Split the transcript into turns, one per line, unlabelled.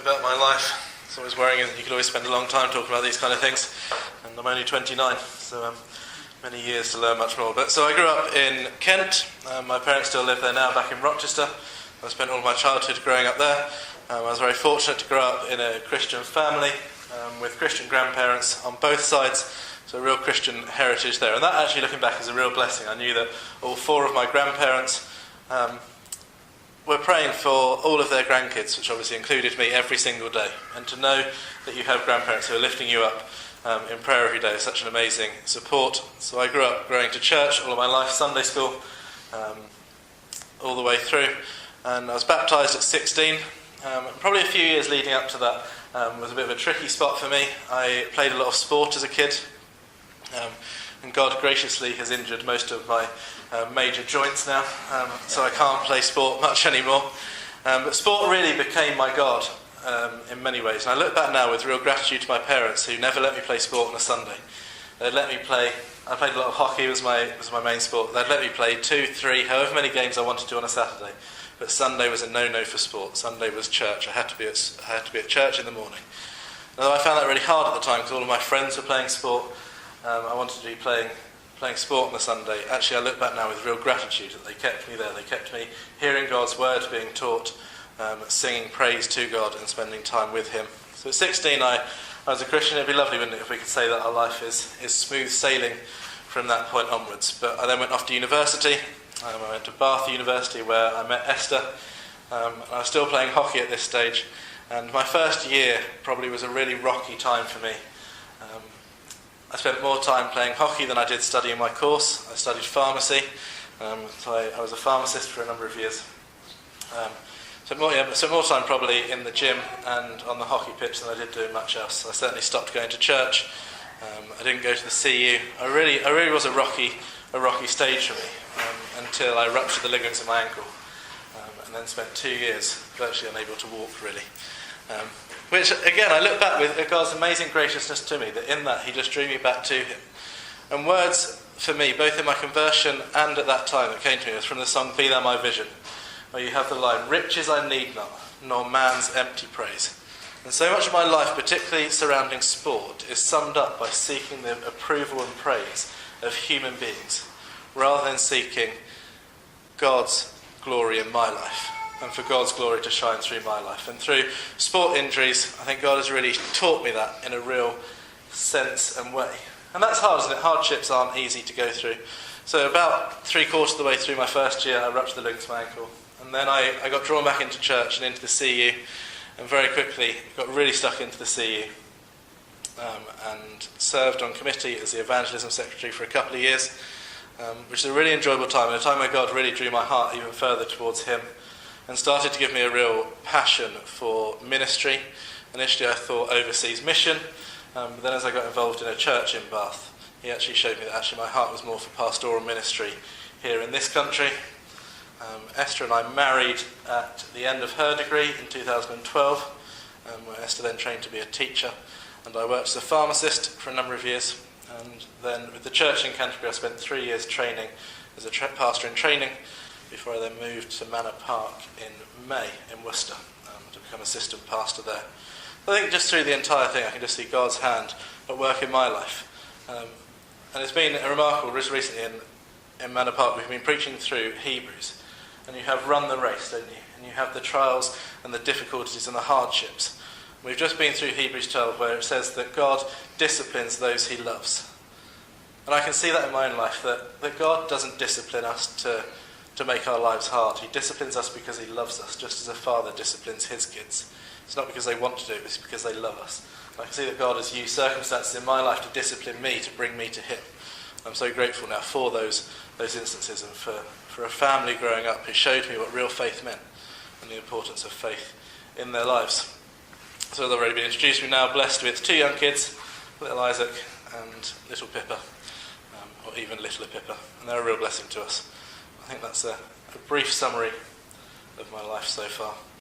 about my life. It's always worrying that you could always spend a long time talking about these kind of things, and I'm only 29, so many years to learn much more. But so I grew up in Kent. My parents still live there now, back in Rochester. I spent all of my childhood growing up there. I was very fortunate to grow up in a Christian family with Christian grandparents on both sides, so a real Christian heritage there. And that actually, looking back, is a real blessing. I knew that all four of my grandparents were praying for all of their grandkids, which obviously included me, every single day. And to know that you have grandparents who are lifting you up in prayer every day is such an amazing support. So I grew up going to church all of my life, Sunday school, all the way through. And I was baptised at 16. Probably a few years leading up to that was a bit of a tricky spot for me. I played a lot of sport as a kid, and God graciously has injured most of my major joints now, so I can't play sport much anymore. But sport really became my God in many ways. And I look back now with real gratitude to my parents, who never let me play sport on a Sunday. They'd let me play. I played a lot of hockey, was my main sport. They'd let me play 2, 3, however many games I wanted to on a Saturday. But Sunday was a no-no for sport. Sunday was church. I had to be at church in the morning. Although I found that really hard at the time because all of my friends were playing sport. I wanted to be playing sport on the Sunday. Actually, I look back now with real gratitude that they kept me there. They kept me hearing God's word being taught, singing praise to God and spending time with him. So at 16, I was a Christian. It'd be lovely, wouldn't it, if we could say that our life is smooth sailing from that point onwards. But I then went off to university. I went to Bath University, where I met Esther. I was still playing hockey at this stage. And my first year probably was a really rocky time for me. I spent more time playing hockey than I did studying my course. I studied pharmacy, so I was a pharmacist for a number of years. Spent more time probably in the gym and on the hockey pitch than I did doing much else. I certainly stopped going to church. I didn't go to the CU. I really was a rocky stage for me until I ruptured the ligaments in my ankle, and then spent 2 years virtually unable to walk, really. Which, again, I look back with God's amazing graciousness to me, that in that he just drew me back to him. And words for me, both in my conversion and at that time that came to me, was from the song Be Thou My Vision, where you have the line, riches I need not, nor man's empty praise. And so much of my life, particularly surrounding sport, is summed up by seeking the approval and praise of human beings, rather than seeking God's glory in my life, and for God's glory to shine through my life. And through sport injuries, I think God has really taught me that in a real sense and way. And that's hard, isn't it? Hardships aren't easy to go through. So about 3/4 of the way through my first year, I ruptured the ligaments of my ankle. And then I got drawn back into church and into the CU, and very quickly got really stuck into the CU, and served on committee as the evangelism secretary for a couple of years, which is a really enjoyable time, and a time where God really drew my heart even further towards him, and started to give me a real passion for ministry. Initially I thought overseas mission, but then as I got involved in a church in Bath, he actually showed me that actually my heart was more for pastoral ministry here in this country. Esther and I married at the end of her degree in 2012, where Esther then trained to be a teacher, and I worked as a pharmacist for a number of years. And then with the church in Canterbury, I spent 3 years training as a pastor in training, before I then moved to Manor Park in May in Worcester to become assistant pastor there. I think just through the entire thing, I can just see God's hand at work in my life. And it's been a remarkable, just recently in Manor Park, we've been preaching through Hebrews. And you have run the race, don't you? And you have the trials and the difficulties and the hardships. We've just been through Hebrews 12, where it says that God disciplines those he loves. And I can see that in my own life, that God doesn't discipline us to make our lives hard. He disciplines us because he loves us, just as a father disciplines his kids. It's not because they want to do it, it's because they love us. And I can see that God has used circumstances in my life to discipline me, to bring me to him. I'm so grateful now for those instances, and for a family growing up who showed me what real faith meant and the importance of faith in their lives. So as I've already been introduced, we're now blessed with 2 young kids, little Isaac and little Pippa, or even littler Pippa, and they're a real blessing to us. I think that's a brief summary of my life so far.